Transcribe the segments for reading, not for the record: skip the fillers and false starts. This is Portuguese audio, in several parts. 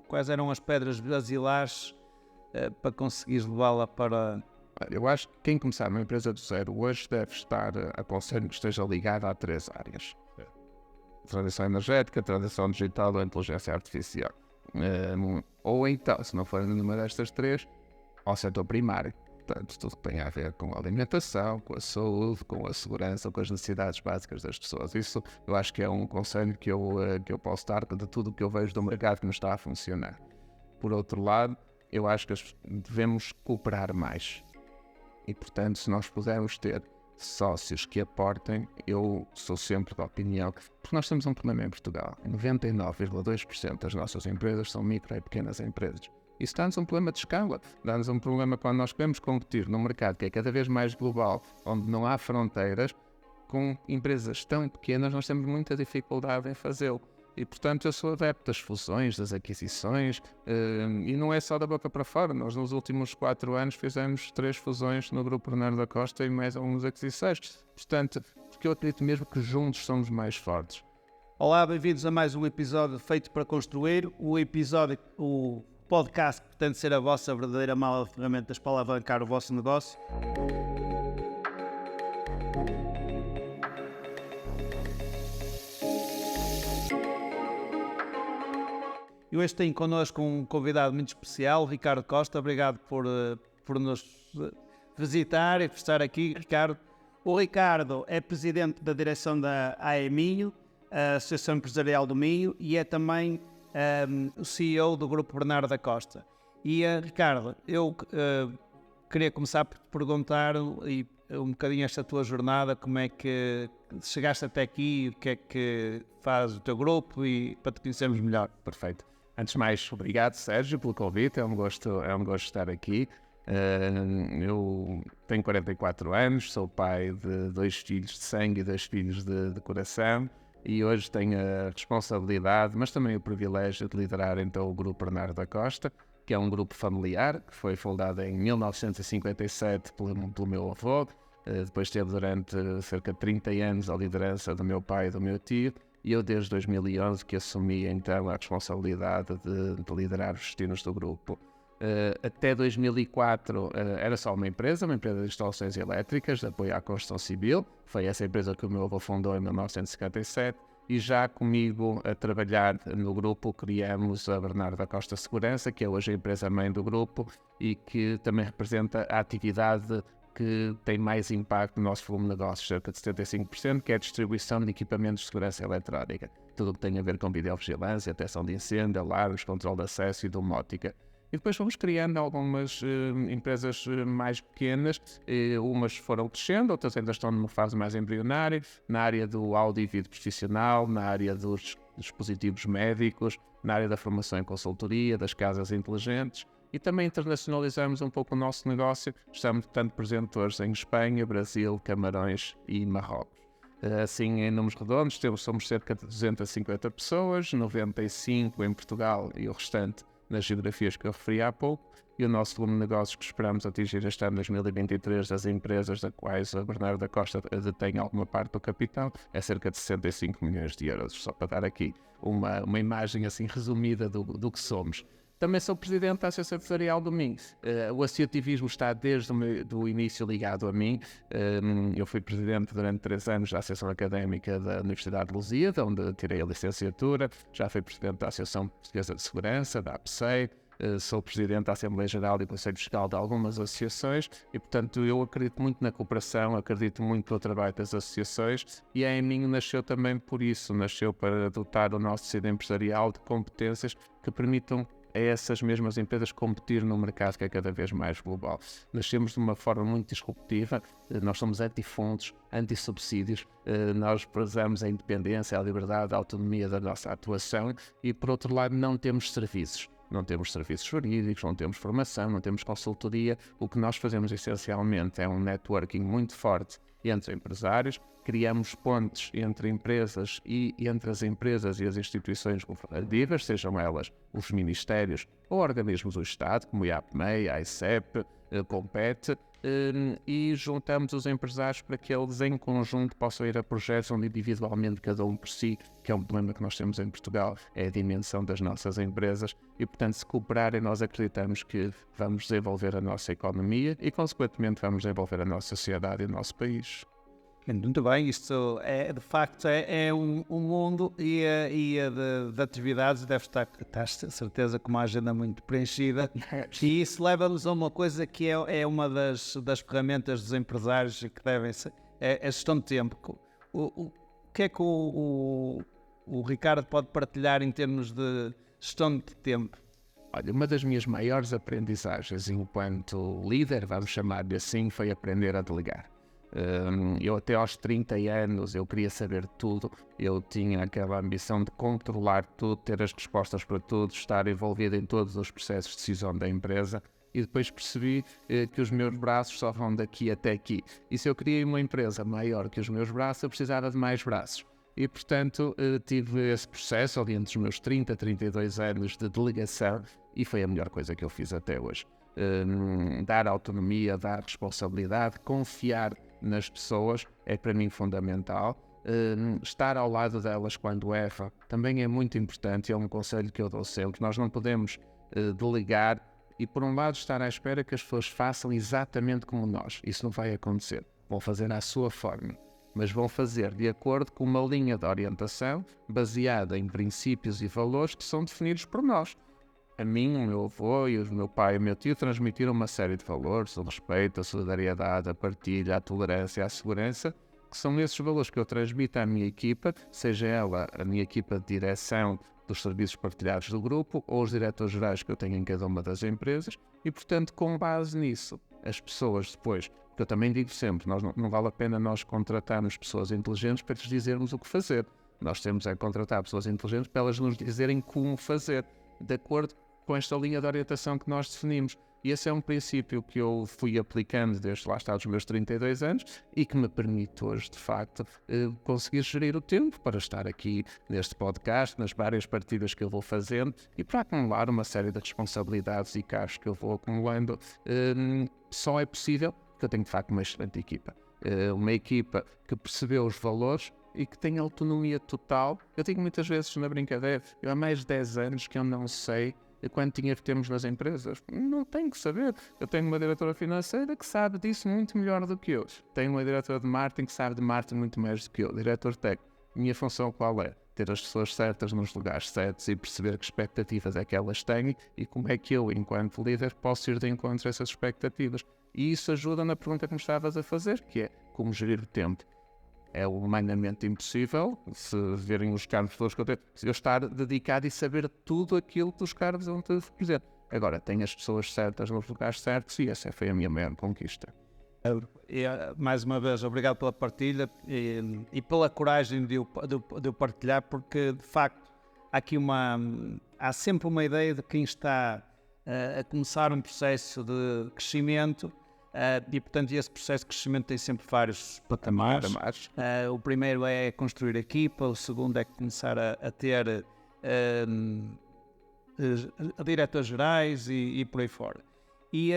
Quais eram as pedras basilares para conseguires levá-la para... Eu acho que quem começar uma empresa do zero hoje deve estar, aconselho que esteja ligado a 3 áreas. Transição energética, transição digital ou inteligência artificial. Ou então, se não for nenhuma destas 3, ao setor primário. Portanto, tudo que tem a ver com a alimentação, com a saúde, com a segurança, com as necessidades básicas das pessoas. Isso eu acho que é um conselho que eu posso dar de tudo o que eu vejo do mercado que não está a funcionar. Por outro lado, eu acho que devemos cooperar mais. E, portanto, se nós pudermos ter sócios que aportem, eu sou sempre da opinião que... Porque nós temos um problema em Portugal. 99,2% das nossas empresas são micro e pequenas empresas. Isso dá-nos um problema de escala, dá-nos um problema quando nós queremos competir num mercado que é cada vez mais global, onde não há fronteiras, com empresas tão pequenas nós temos muita dificuldade em fazê-lo. E, portanto, eu sou adepto das fusões, das aquisições, e não é só da boca para fora. Nós, nos últimos 4 anos, fizemos 3 fusões no Grupo Bernardo da Costa e mais algumas aquisições. Portanto, porque eu acredito mesmo que juntos somos mais fortes. Olá, bem-vindos a mais um episódio feito para construir. O podcast que pretende ser a vossa verdadeira mala de ferramentas para alavancar o vosso negócio. E hoje tenho connosco um convidado muito especial, Ricardo Costa. Obrigado por nos visitar e por estar aqui, Ricardo. O Ricardo é presidente da direção da AEMinho, a Associação Empresarial do Minho, e é também o CEO do Grupo Bernardo da Costa. E, Ricardo, eu queria começar por te perguntar um bocadinho esta tua jornada, como é que chegaste até aqui, o que é que faz o teu grupo, e para te conhecermos melhor. Perfeito. Antes de mais, obrigado, Sérgio, pelo convite. É um gosto estar aqui. Eu tenho 44 anos, sou pai de 2 filhos de sangue e 2 filhos de coração, e hoje tenho a responsabilidade, mas também o privilégio de liderar então o Grupo Bernardo da Costa, que é um grupo familiar, que foi fundado em 1957 pelo meu avô. Depois esteve durante cerca de 30 anos a liderança do meu pai e do meu tio, e eu desde 2011 que assumi então a responsabilidade de liderar os destinos do grupo. Até 2004 era só uma empresa de instalações elétricas, de apoio à construção civil. Foi essa empresa que o meu avô fundou em 1957, e já comigo a trabalhar no grupo criamos a Bernardo da Costa Segurança, que é hoje a empresa-mãe do grupo e que também representa a atividade que tem mais impacto no nosso volume de negócios, cerca de 75%, que é a distribuição de equipamentos de segurança eletrónica. Tudo o que tem a ver com videovigilância, detecção de incêndio, alarmes, controle de acesso e domótica. E depois fomos criando algumas empresas mais pequenas, umas foram crescendo, outras ainda estão numa fase mais embrionária, na área do áudio e vídeo profissional, na área dos dispositivos médicos, na área da formação em consultoria, das casas inteligentes, e também internacionalizamos um pouco o nosso negócio. Estamos, portanto, presentes hoje em Espanha, Brasil, Camarões e Marrocos. Assim, em números redondos, somos cerca de 250 pessoas, 95 em Portugal e o restante nas geografias que eu referi há pouco, e o nosso volume de negócios que esperamos atingir este ano 2023 das empresas da quais a Bernardo da Costa detém alguma parte do capital é cerca de 65 milhões de euros, só para dar aqui uma imagem assim resumida do que somos. Também sou presidente da Associação Empresarial do Minho. O associativismo está desde o início ligado a mim. Eu fui presidente durante 3 anos da Associação Académica da Universidade de Lusíada, onde tirei a licenciatura. Já fui presidente da Associação Portuguesa de Segurança, da APSEI. Sou presidente da Assembleia Geral e Conselho Fiscal de algumas associações e, portanto, eu acredito muito na cooperação, acredito muito no trabalho das associações, e a AEMinho nasceu também por isso, nasceu para dotar o nosso tecido empresarial de competências que permitam a essas mesmas empresas competir num mercado que é cada vez mais global. Nascemos de uma forma muito disruptiva, nós somos antifundos, anti-subsídios, nós prezamos a independência, a liberdade, a autonomia da nossa atuação e, por outro lado, não temos serviços. Não temos serviços jurídicos, não temos formação, não temos consultoria. O que nós fazemos essencialmente é um networking muito forte entre empresários, criamos pontes entre empresas e entre as empresas e as instituições governativas, sejam elas os ministérios ou organismos do Estado, como a IAPMEI, a ICEP, a Compete, e juntamos os empresários para que eles em conjunto possam ir a projetos onde individualmente cada um por si, que é um problema que nós temos em Portugal, é a dimensão das nossas empresas e, portanto, se cooperarem, nós acreditamos que vamos desenvolver a nossa economia e, consequentemente, vamos desenvolver a nossa sociedade e o nosso país. Muito bem, isto é de facto um mundo de atividades deve estar certeza com uma agenda muito preenchida e isso leva-nos a uma coisa que é uma das ferramentas dos empresários que devem ser, é a gestão de tempo. O que é que o Ricardo pode partilhar em termos de gestão de tempo? Olha, uma das minhas maiores aprendizagens enquanto líder, vamos chamar-lhe assim, foi aprender a delegar. Eu até aos 30 anos eu queria saber tudo, eu tinha aquela ambição de controlar tudo, ter as respostas para tudo, estar envolvido em todos os processos de decisão da empresa e depois percebi que os meus braços só vão daqui até aqui. E se eu queria uma empresa maior que os meus braços, eu precisava de mais braços. E, portanto, tive esse processo ali entre os meus 30 32 anos de delegação e foi a melhor coisa que eu fiz até hoje. Dar autonomia, dar responsabilidade, confiar nas pessoas é para mim fundamental. Estar ao lado delas quando erram também é muito importante, é um conselho que eu dou sempre. Nós não podemos delegar e, por um lado, estar à espera que as pessoas façam exatamente como nós. Isso não vai acontecer. Vão fazer à sua forma, mas vão fazer de acordo com uma linha de orientação baseada em princípios e valores que são definidos por nós. A mim, o meu avô e o meu pai e o meu tio transmitiram uma série de valores, o respeito, a solidariedade, a partilha, a tolerância, a segurança, que são esses valores que eu transmito à minha equipa, seja ela a minha equipa de direção dos serviços partilhados do grupo ou os diretores gerais que eu tenho em cada uma das empresas e, portanto, com base nisso, as pessoas depois, porque eu também digo sempre, não vale a pena nós contratarmos pessoas inteligentes para lhes dizermos o que fazer. Nós temos a contratar pessoas inteligentes para elas nos dizerem como fazer, de acordo com esta linha de orientação que nós definimos. E esse é um princípio que eu fui aplicando desde lá está dos meus 32 anos e que me permite hoje, de facto, conseguir gerir o tempo para estar aqui neste podcast, nas várias partilhas que eu vou fazendo e para acumular uma série de responsabilidades e cargos que eu vou acumulando. Só é possível porque eu tenho, de facto, uma excelente equipa. Uma equipa que percebeu os valores e que tem autonomia total. Eu digo muitas vezes na brincadeira, eu há mais de 10 anos que eu não sei quanto dinheiro temos nas empresas. Não tenho que saber. Eu tenho uma diretora financeira que sabe disso muito melhor do que eu. Tenho uma diretora de marketing que sabe de marketing muito mais do que eu. Diretor técnico. Minha função qual é? Ter as pessoas certas nos lugares certos e perceber que expectativas é que elas têm e como é que eu, enquanto líder, posso ir de encontro a essas expectativas. E isso ajuda na pergunta que me estavas a fazer, que é como gerir o tempo. É humanamente impossível, se verem os cargos todos que eu tenho, eu estar dedicado e saber tudo aquilo que os cargos vão te representar. Agora, tenho as pessoas certas nos lugares certos e essa foi a minha maior conquista. Mais uma vez, obrigado pela partilha e pela coragem de eu partilhar, porque de facto há sempre uma ideia de quem está a começar um processo de crescimento. E portanto esse processo de crescimento tem sempre vários patamares. O primeiro é construir equipa, o segundo é começar a ter diretores gerais e por aí fora. E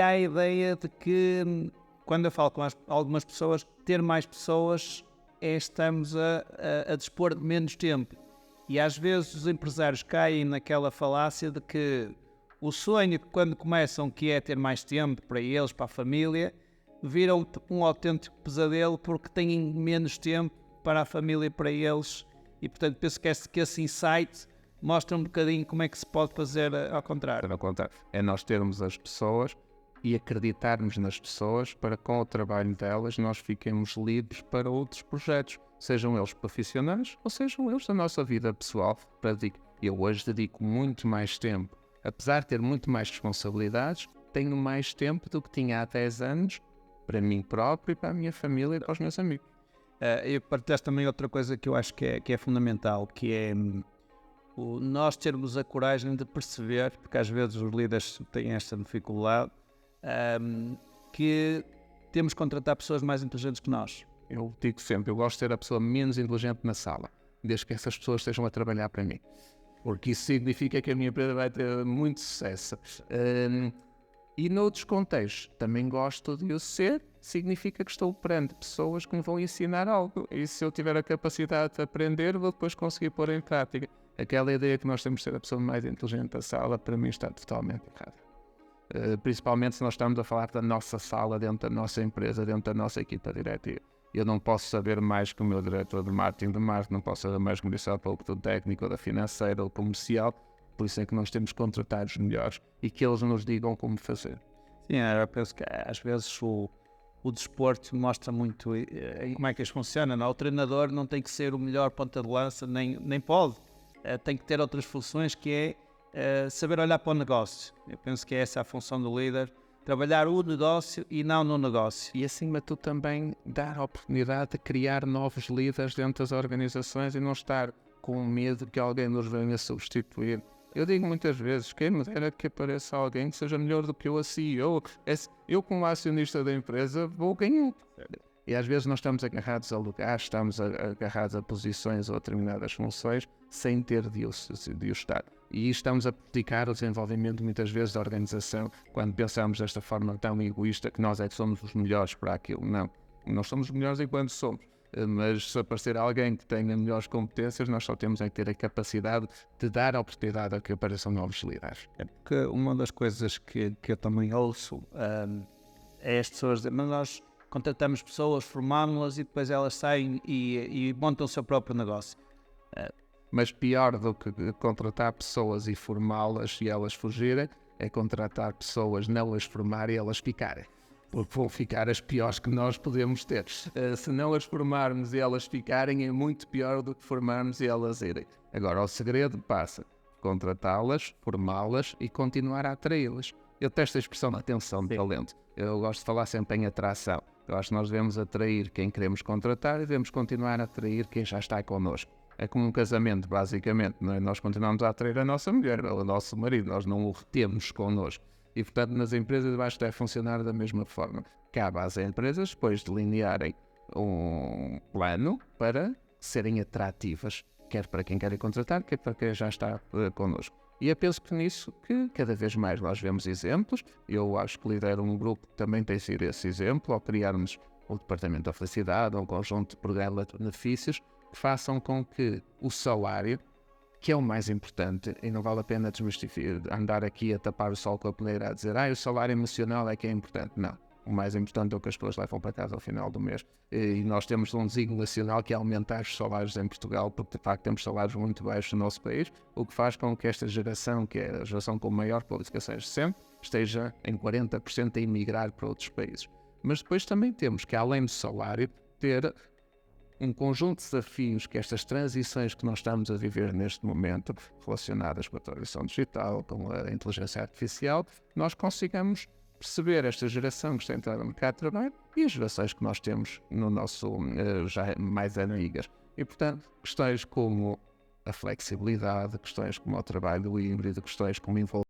há a ideia de que, quando eu falo com algumas pessoas, ter mais pessoas estamos a dispor de menos tempo. E às vezes os empresários caem naquela falácia de que o sonho, quando começam, que é ter mais tempo para eles, para a família, vira um autêntico pesadelo porque têm menos tempo para a família e para eles. E, portanto, penso que esse insight mostra um bocadinho como é que se pode fazer ao contrário. É nós termos as pessoas e acreditarmos nas pessoas para, com o trabalho delas, nós fiquemos livres para outros projetos, sejam eles profissionais ou sejam eles da nossa vida pessoal. Eu hoje dedico muito mais tempo. Apesar de ter muito mais responsabilidades, tenho mais tempo do que tinha há 10 anos para mim próprio e para a minha família e para os meus amigos. E partilhaste também outra coisa que eu acho que é fundamental, que é nós termos a coragem de perceber, porque às vezes os líderes têm esta dificuldade, que temos que contratar pessoas mais inteligentes que nós. Eu digo sempre, eu gosto de ser a pessoa menos inteligente na sala, desde que essas pessoas estejam a trabalhar para mim. Porque isso significa que a minha empresa vai ter muito sucesso. E noutros contextos, também gosto de o ser, significa que estou perante pessoas que me vão ensinar algo. E se eu tiver a capacidade de aprender, vou depois conseguir pôr em prática. Aquela ideia que nós temos de ser a pessoa mais inteligente da sala, para mim está totalmente errada. Principalmente se nós estamos a falar da nossa sala, dentro da nossa empresa, dentro da nossa equipa diretiva. Eu não posso saber mais que o meu diretor de marketing, não posso saber mais que o meu diretor técnico, ou da financeira, ou comercial. Por isso é que nós temos que contratar os melhores e que eles nos digam como fazer. Sim, eu penso que às vezes o desporto mostra muito como é que isto funciona. Não? O treinador não tem que ser o melhor ponta de lança, nem pode. Tem que ter outras funções, que é saber olhar para o negócio. Eu penso que essa é a função do líder. Trabalhar o negócio e não no negócio. E acima de tudo também dar a oportunidade de criar novos líderes dentro das organizações e não estar com medo que alguém nos venha substituir. Eu digo muitas vezes, quem me dera que apareça alguém que seja melhor do que eu, a CEO. Eu como acionista da empresa vou ganhar. E às vezes nós estamos agarrados a lugares, estamos agarrados a posições ou a determinadas funções sem ter de o estar. E estamos a prejudicar o desenvolvimento muitas vezes da organização quando pensamos desta forma tão egoísta que nós é que somos os melhores para aquilo. Não, nós somos os melhores enquanto somos. Mas se aparecer alguém que tenha melhores competências, nós só temos é que ter a capacidade de dar a oportunidade a que apareçam novos líderes. É porque uma das coisas que eu também ouço é as pessoas dizer, mas nós contratamos pessoas, formámos-las e depois elas saem e montam o seu próprio negócio. Mas pior do que contratar pessoas e formá-las e elas fugirem, é contratar pessoas, não as formar e elas ficarem. Porque vão ficar as piores que nós podemos ter. Se não as formarmos e elas ficarem, é muito pior do que formarmos e elas irem. Agora, o segredo passa contratá-las, formá-las e continuar a atraí-las. Eu testo a expressão de atenção de talento. Eu gosto de falar sempre em atração. Eu acho que nós devemos atrair quem queremos contratar e devemos continuar a atrair quem já está connosco. É como um casamento, basicamente. Não é? Nós continuamos a atrair a nossa mulher, o nosso marido, nós não o retemos connosco. E, portanto, nas empresas eu acho que deve funcionar da mesma forma. Cabe às empresas depois delinearem um plano para serem atrativas, quer para quem quer contratar, quer para quem já está connosco. E eu penso que nisso que cada vez mais nós vemos exemplos. Eu acho que lidero um grupo que também tem sido esse exemplo, ao criarmos o Departamento da Felicidade, um conjunto de programas de benefícios que façam com que o salário, que é o mais importante, e não vale a pena desmistificar, andar aqui a tapar o sol com a peneira a dizer o salário emocional é que é importante. Não. O mais importante é o que as pessoas levam para casa ao final do mês. E nós temos um desígnio nacional que é aumentar os salários em Portugal, porque de facto temos salários muito baixos no nosso país, o que faz com que esta geração, que é a geração com maior qualificação de sempre, esteja em 40% a emigrar para outros países. Mas depois também temos que, além do salário, ter um conjunto de desafios que estas transições que nós estamos a viver neste momento, relacionadas com a transição digital, com a inteligência artificial, nós consigamos perceber esta geração que está entrando no mercado de trabalho e as gerações que nós temos no nosso já mais amigas. E, portanto, questões como a flexibilidade, questões como o trabalho híbrido, questões como envolver